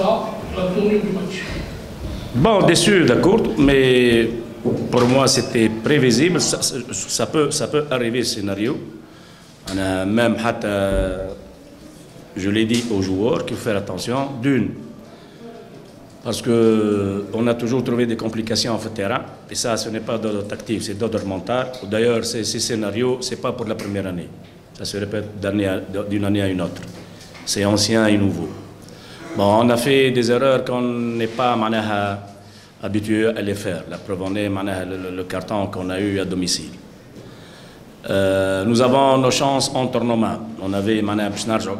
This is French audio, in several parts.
résultat, la tournure du match. Bon, déçu, d'accord, mais pour moi c'était prévisible. Ça peut arriver ce scénario. On a même, je l'ai dit aux joueurs qu'il faut faire attention. D'une, parce qu'on a toujours trouvé des complications en terrain, et ça, ce n'est pas d'ordre tactique, c'est d'ordre mental. D'ailleurs, ces scénarios, ce n'est pas pour la première année. Ça se répète d'une année à une autre. C'est ancien et nouveau. Bon, on a fait des erreurs qu'on n'est pas habitué à les faire. La preuve en est le carton qu'on a eu à domicile. Nous avons nos chances entre nos mains. On avait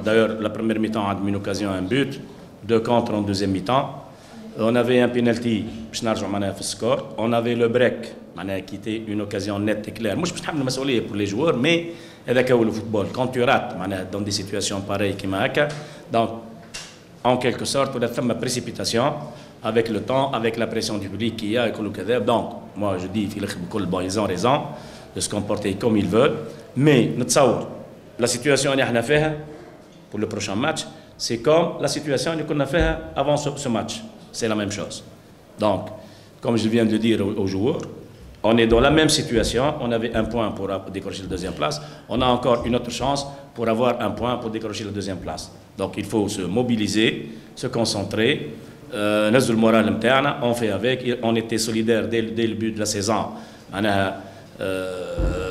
d'ailleurs la première mi-temps a une occasion, un but, 2 contre en deuxième mi-temps. On avait un penalty score. On avait le break qui était une occasion nette et claire. Moi je suis pour les joueurs, mais avec le football, quand tu rates dans des situations pareilles qui donc en quelque sorte on a fait ma précipitation avec le temps, avec la pression du public qu'il y a. Donc moi je dis ils ont raison de se comporter comme ils veulent, mais la situation qu'on a fait pour le prochain match, c'est comme la situation qu'on a fait avant ce match. C'est la même chose. Donc, comme je viens de le dire aux joueurs, on est dans la même situation. On avait un point pour décrocher la deuxième place. On a encore une autre chance pour avoir un point pour décrocher la deuxième place. Donc, il faut se mobiliser, se concentrer. Le moral interne, on fait avec. On était solidaires dès le début de la saison. On a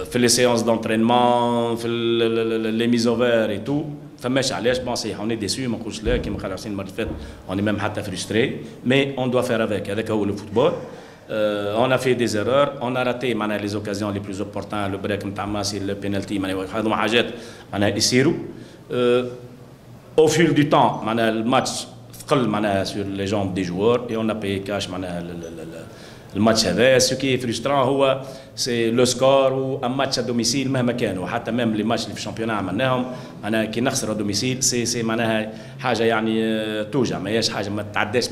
fait les séances d'entraînement, fait les mises au vert et tout. On est déçus, on est même frustré, mais on doit faire avec le football. On a fait des erreurs, on a raté les occasions les plus importantes, le break, le penalty, au fil du temps, le match sur les jambes des joueurs et on a payé cash le match. Ce qui est frustrant, c'est le score ou un match à domicile, même les matchs du championnat, qui نخسر à domicile, c'est حاجة يعني توجع، ما هيش حاجة ما تعداش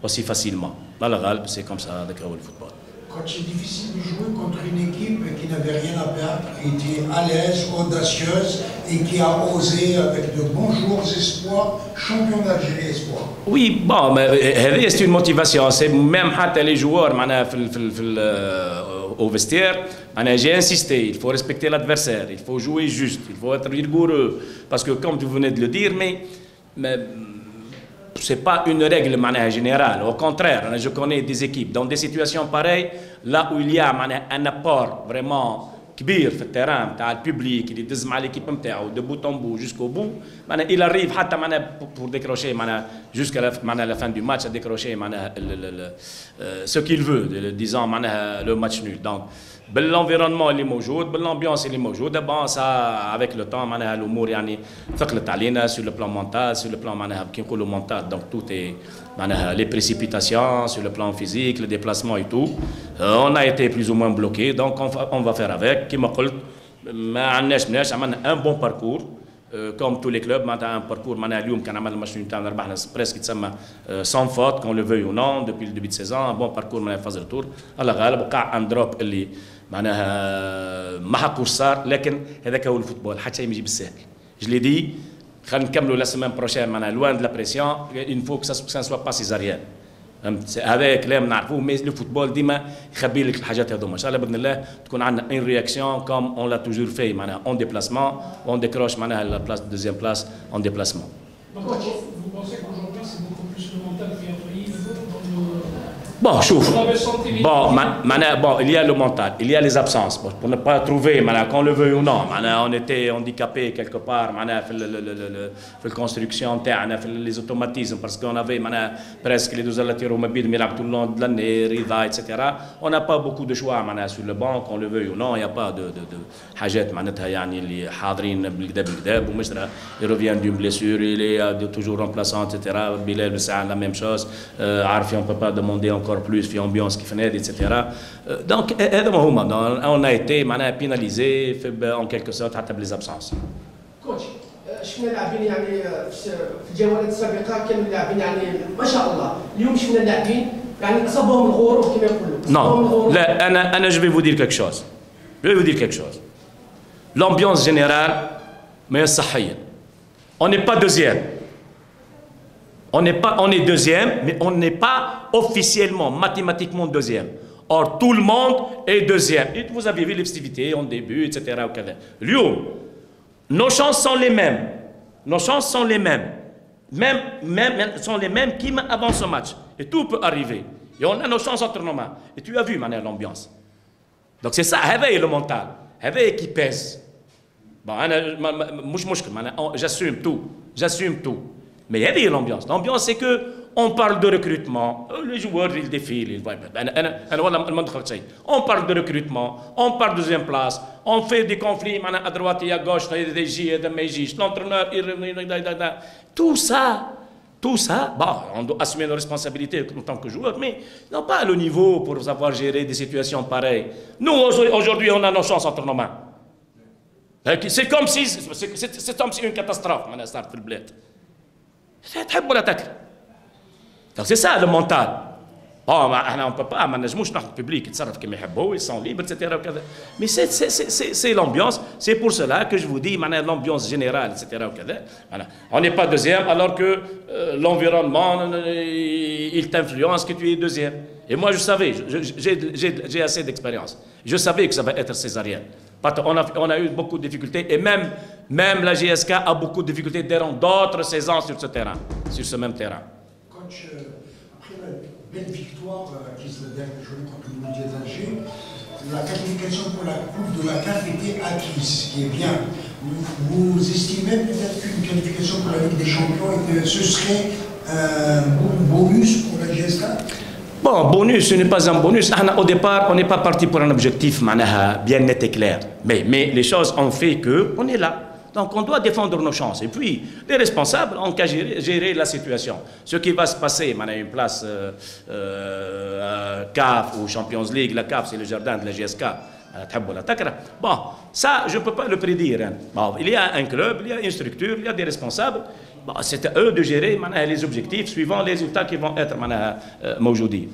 aussi facilement. Dans le غالب, c'est comme ça avec le football. Quand c'est difficile de jouer contre une équipe qui n'avait rien à perdre, qui était à l'aise, audacieuse et qui a osé avec de bons joueurs espoirs, champion d'Algérie espoir. Oui, bon, mais c'est une motivation. C'est même les joueurs au vestiaire. J'ai insisté, il faut respecter l'adversaire, il faut jouer juste, il faut être rigoureux. Parce que comme tu venais de le dire, mais ce n'est pas une règle générale. Au contraire, je connais des équipes dans des situations pareilles, là où il y a un apport vraiment كبير في التيران تاع الببليك اللي يدز مع ليكيب نتاعو دو بوت ان بو جوسكو بو il arrive حتى pour décrocher jusqu'à la fin du match à décrocher ce qu'il veut, disons le match nul. Donc l'environnement اللي موجود بالامبيونس اللي موجوده bon ça avec le temps الامور يعني ثقلت علينا sur le plan mental, sur le plan كي نقولوا mental. Donc tout est les précipitations sur le plan physique, le déplacement et tout, on a été plus ou moins bloqué. Donc on va faire avec. Qui m'a dit, un bon parcours, comme tous les clubs, un parcours presque sans faute, qu'on le veuille ou non, depuis le début de saison, un bon parcours dans la phase de retour. Alors, il y a un drop اللي ما حقوش صار، لكن هذاك هو الفوتبول، حتى يجي بالسهل. Je l'ai dit. La semaine prochaine, loin de la pression, il faut que ça ne soit pas césarien. Avec les mais le football, dima يخبي لك الحاجات هذوما. إن شاء الله بإذن الله تكون عندنا une réaction comme on l'a toujours fait en déplacement, on décroche la place deuxième place en déplacement. Vous pensez qu'aujourd'hui c'est beaucoup plus le mental qui a failli Bon, bon, il y a le mental, il y a les absences. Pour ne pas trouver, qu'on le veuille ou non, on était handicapé quelque part, la construction, les automatismes, parce qu'on avait presque les 2 latéraux mobiles, mais tout le long de l'année, Riva, etc. On n'a pas beaucoup de choix sur le banc, qu'on le veuille ou non, il n'y a pas de حاجات معناتها يعني اللي حاضرين بالكدا ومجرى il revient d'une blessure, il est toujours remplaçant, etc. Bilal c'est la même chose. Arfi, on ne peut pas demander encore plus في ambiance qui fait etc. Donc on a été pénalisé en quelque sorte حتى les absences. كوتش شفنا لاعبين يعني في الجولات السابقه كانوا لاعبين يعني ما شاء الله، اليوم شفنا لاعبين يعني اصابهم الغرور كما يقولوا. Non, là, je vais vous dire quelque chose. Je vais vous dire quelque chose. L'ambiance générale, mais صحية. On n'est pas deuxième. On est deuxième, mais on n'est pas officiellement, mathématiquement deuxième. Or, tout le monde est deuxième. Et vous avez vu les festivités en début, etc. Lyon, nos chances sont les mêmes. Nos chances sont les mêmes. Sont les mêmes qu'avant ce match. Et tout peut arriver. Et on a nos chances entre nos mains. Et tu as vu maintenant l'ambiance. Donc c'est ça, réveille le mental. Réveille qui pèse. Bon, j'assume tout. J'assume tout. Mais il y a l'ambiance. L'ambiance, c'est que on parle de recrutement. Les joueurs, ils défilent. On parle de recrutement. On parle de deuxième place. On fait des conflits à droite et à gauche. Des J et des Méjis. L'entraîneur, tout ça, bon, on doit assumer nos responsabilités en tant que joueur, mais non pas le niveau pour savoir gérer des situations pareilles. Nous, aujourd'hui, on a nos chances entre nos mains. C'est comme si une catastrophe. Donc c'est ça le mental. On ne peut pas, le public, ils sont libres, etc. Mais c'est l'ambiance. C'est pour cela que je vous dis, l'ambiance générale, etc. On n'est pas deuxième alors que l'environnement, il t'influence que tu es deuxième. Et moi, je savais, j'ai assez d'expérience. Je savais que ça va être césarienne. On a eu beaucoup de difficultés et même la GSK a beaucoup de difficultés durant d'autres saisons sur ce terrain, sur ce même terrain. Coach, après la belle victoire acquise la dernière journée contre le Mouloudia d'Alger, la qualification pour la Coupe de la CAF était acquise, ce qui est bien. Vous estimez peut-être qu'une qualification pour la Ligue des Champions, ce serait un bonus pour la GSK? Bon, bonus, ce n'est pas un bonus. Au départ, on n'est pas parti pour un objectif bien net et clair. Mais les choses ont fait qu'on est là. Donc on doit défendre nos chances. Et puis, les responsables ont qu'à gérer la situation. Ce qui va se passer, une place CAF ou Champions League, la CAF c'est le jardin de la GSK. Bon, ça, je ne peux pas le prédire. Bon, il y a un club, il y a une structure, il y a des responsables. Bon, c'est à eux de gérer les objectifs suivant les résultats qui vont être maujoudi.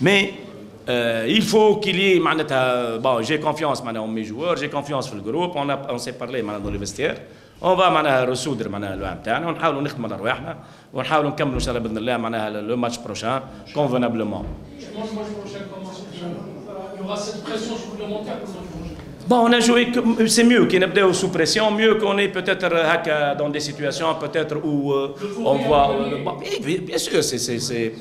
Mais il faut qu'il y ait... Bon, j'ai confiance en mes joueurs, j'ai confiance dans le groupe, on s'est parlé dans le vestiaire. On va ressoudre le hamtan, on va نخدموا على رواحنا ونحاولوا نكملوا ان شاء الله باذن الله le match prochain convenablement. Le match prochain, il y aura cette pression supplémentaire pour le match prochain. Bon, on a joué, c'est mieux qu'on ait sous pression, mieux qu'on est peut-être dans des situations peut-être où on voit... bien sûr, c'est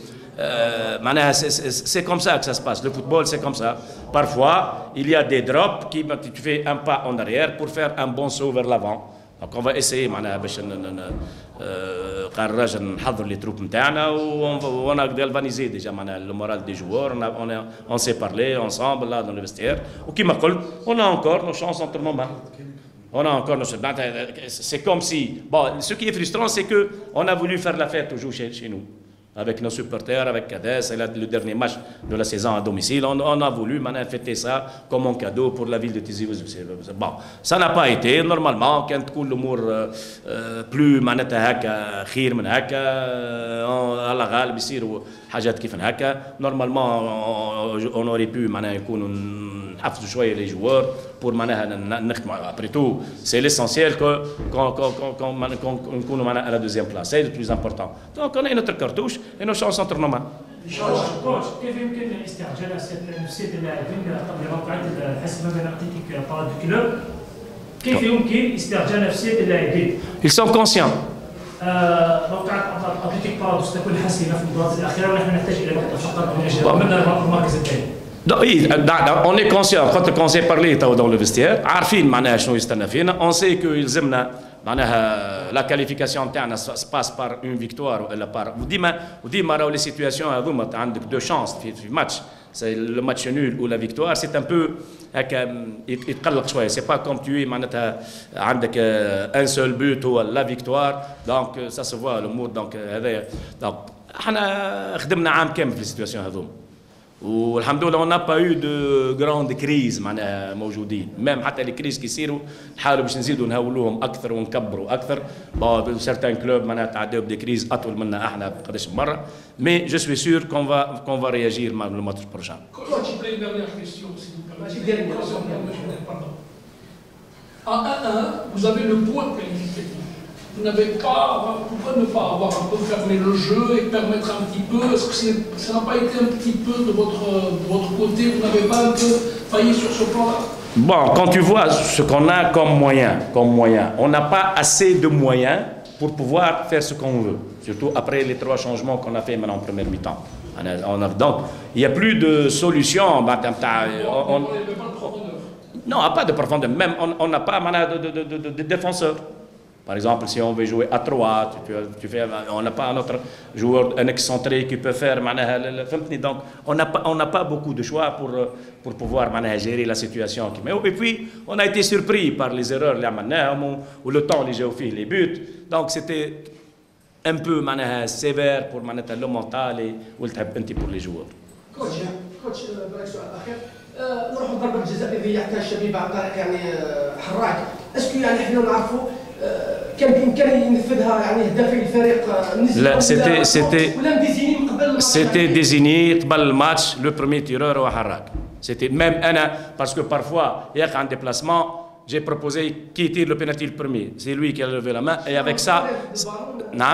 comme ça que ça se passe. Le football, c'est comme ça. Parfois, il y a des drops qui tu fais un pas en arrière pour faire un bon saut vers l'avant. Donc on va essayer باش نقرر نحضر les troupes نتاعنا on a galvanisé déjà le moral des joueurs, on s'est parlé ensemble là dans le vestiaire. وكما قلت, on a encore nos chances entre nos mains. On a encore nos chances. C'est comme si, bon, ce qui est frustrant, c'est que on a voulu faire la fête toujours chez nous. Avec nos supporters, avec Cades, c'est le dernier match de la saison à domicile. On a voulu fêter ça comme un cadeau pour la ville de Tizi Ouzou. Bon, ça n'a pas été. Normalement, quand tout l'humour plus خير من هكا على غالب يصيروا حاجات كيف هكا. Normalement, on aurait pu يكونوا نحفزوا شويه les joueurs pour après tout, c'est l'essentiel qu'on نكونوا à la deuxième place. C'est le plus important. Donc on a notre cartouche et nos chances entre nos mains. كوتش كيف يمكن استعجال نفسية اللاعبين قبل موقعة الحسم بين اتلتيك باراد كلوب؟ كيف يمكن استعجال نفسية اللاعبين؟ Ils sont conscients. موقعة اتلتيك باراد ستكون حاسمة في المباراة الأخيرة ونحن نحتاج إلى نقطة فقط من أجل ضمن المركز الثاني. Oui, on est conscient. Quand on s'est parlé dans le vestiaire, on sait qu'ils aiment la qualification se passe par une victoire ou par. Vous dites, les situations, vous avez deux chances في match. C'est le match nul ou la victoire, c'est un peu c'est pas comme tu es عندك un seul but ou la victoire, donc ça se voit le mot. Donc احنا خدمنا عام كامل في السيتواسيون هذوما. والحمد لله on n'a pas eu de grande crise معناها موجودين. même حتى les crises qui يصيروا نحاولوا باش نزيدوا نهولوهم اكثر ونكبروا اكثر. bon certains clubs معناها تعداو بدي كريز اطول منا احنا قداش مره. mais je suis sûr qu'on va réagir le match prochain. Coach, une dernière question, s'il vous plaît. À 1-1, vous avez le point qualificatif. vous n'avez pas, pourquoi ne pas avoir un peu fermé le jeu et permettre un petit peu, est-ce que ça n'a pas été un petit peu de votre côté, vous n'avez pas un peu failli sur ce plan-là? Bon, quand tu vois ce qu'on a comme moyen, on n'a pas assez de moyens pour pouvoir faire ce qu'on veut, surtout après les 3 changements qu'on a fait maintenant en première mi-temps. Donc, il n'y a plus de solution. Vous n'avez pas de profondeur. Non, pas de profondeur. Même on n'a pas de défenseur. Par exemple, si on veut jouer à 3, on n'a pas un autre joueur, un excentré qui peut faire. Donc, on n'a pas beaucoup de choix pour pouvoir gérer la situation. Et puis, on a été surpris par les erreurs où le temps, les géophiles, les buts. Donc, c'était un peu sévère pour le mental et pour les joueurs. كوتش بالك سؤال اخير نروحوا ضربه الجزاء اللي ضيعتها الشبيبه عن طريق يعني حراك اسكو يعني احنا نعرفوا كان بامكانه ينفذها يعني هدافي الفريق لا c'était désigné قبل الماتش le premier tireur au حراك. C'était même parce que parfois il y a un déplacement, j'ai proposé qui tire le penalty le premier. C'est lui qui a levé la main et avec ça non,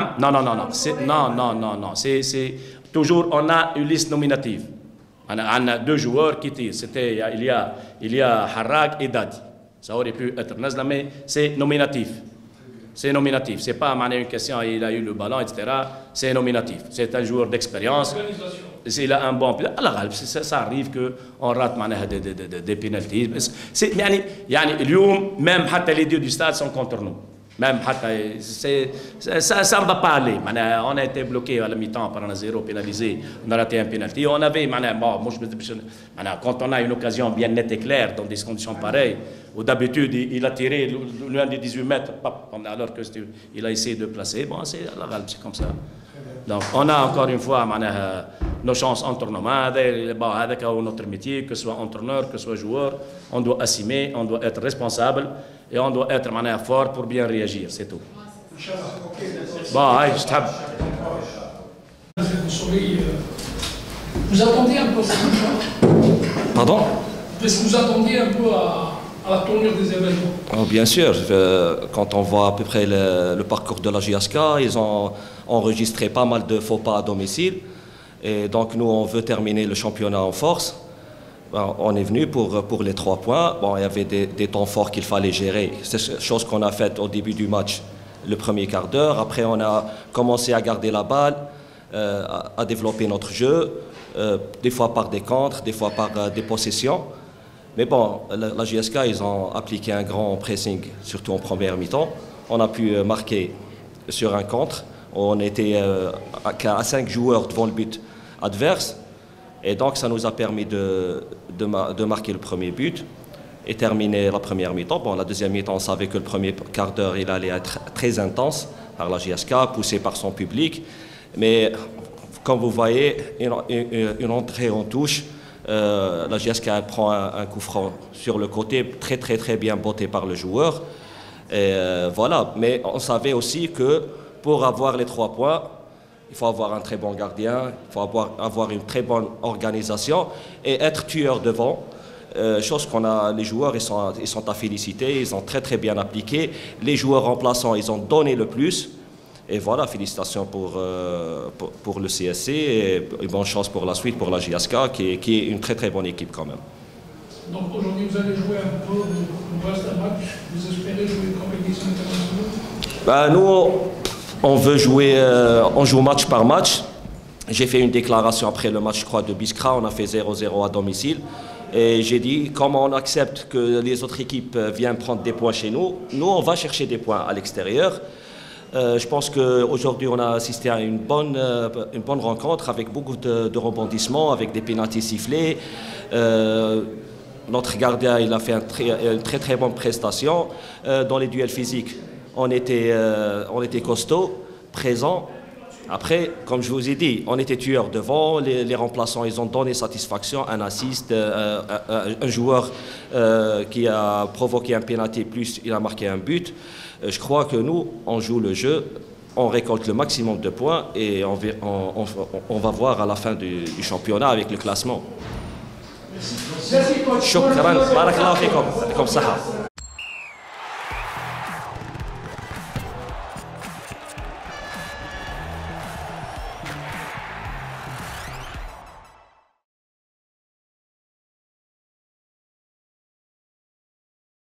c'est toujours on a une liste nominative. On a 2 joueurs qui tirent. Il y a Harrak et Dadi. Ça aurait pu être Nazla, mais c'est nominatif. C'est nominatif. C'est pas une question, il a eu le ballon, etc. C'est nominatif. C'est un joueur d'expérience. Il a un bon. Alors, ça arrive qu'on rate des pénalties. Même les 2 du stade sont contre nous. Même ça ne va pas aller. On a été bloqué à la mi-temps par un 0 pénalisé. On a raté un pénalty. On avait, quand on a une occasion bien nette et claire dans des conditions pareilles, où d'habitude il a tiré loin des 18 mètres, alors qu'il a essayé de placer. Bon, c'est comme ça. Donc, on a encore une fois nos chances en tournoi. Avec notre métier, que ce soit entraîneur, que ce soit joueur, on doit assumer, on doit être responsable et on doit être fort pour bien réagir, c'est tout. Bon, je t'aime. Vous attendiez un peu cette chose? Pardon? Est-ce que vous attendiez un peu à la tournure des événements? Oh, bien sûr, quand on voit à peu près le parcours de la JSK, ils ont enregistré pas mal de faux pas à domicile. Et donc nous, on veut terminer le championnat en force. On est venu pour les 3 points. Bon, il y avait des temps forts qu'il fallait gérer. C'est chose qu'on a faite au début du match, le premier quart d'heure. Après, on a commencé à garder la balle, à développer notre jeu, des fois par des contres, des fois par des possessions. Mais bon, la JSK, ils ont appliqué un grand pressing, surtout en première mi-temps. On a pu marquer sur un contre. On était à 5 joueurs devant le but adverse. Et donc, ça nous a permis de marquer le premier but et terminer la première mi-temps. Bon, la deuxième mi-temps, on savait que le premier quart d'heure, il allait être très intense par la JSK, poussé par son public. Mais comme vous voyez, une entrée en touche, la JSK prend un coup franc sur le côté, très bien botté par le joueur. Et voilà, mais on savait aussi que pour avoir les 3 points, il faut avoir un très bon gardien, il faut avoir une très bonne organisation et être tueur devant. Chose qu'on a, les joueurs, ils sont à féliciter, ils ont très bien appliqué. Les joueurs remplaçants, ils ont donné le plus. Et voilà, félicitations pour le CSC et bonne chance pour la suite, pour la JSK, qui est une très bonne équipe quand même. Donc aujourd'hui, vous allez jouer un peu, vous reste un match, vous espérez jouer une compétition internationale? Nous, on veut jouer, on joue match par match. J'ai fait une déclaration après le match, je crois, de Biskra, on a fait 0-0 à domicile. Et j'ai dit, comme on accepte que les autres équipes viennent prendre des points chez nous, nous, on va chercher des points à l'extérieur. Je pense qu'aujourd'hui, on a assisté à une bonne rencontre avec beaucoup de rebondissements, avec des pénaltys sifflés. Notre gardien, il a fait une très bonne prestation. Dans les duels physiques, on était costaud, présent. Après, comme je vous ai dit, on était tueurs devant. Les remplaçants, ils ont donné satisfaction, un assist, un joueur qui a provoqué un pénalty, plus il a marqué un but. Je crois que nous, on joue le jeu, on récolte le maximum de points et on va voir à la fin du championnat avec le classement. Merci. شكرا بارك الله فيكم. يعطيكم الصحة.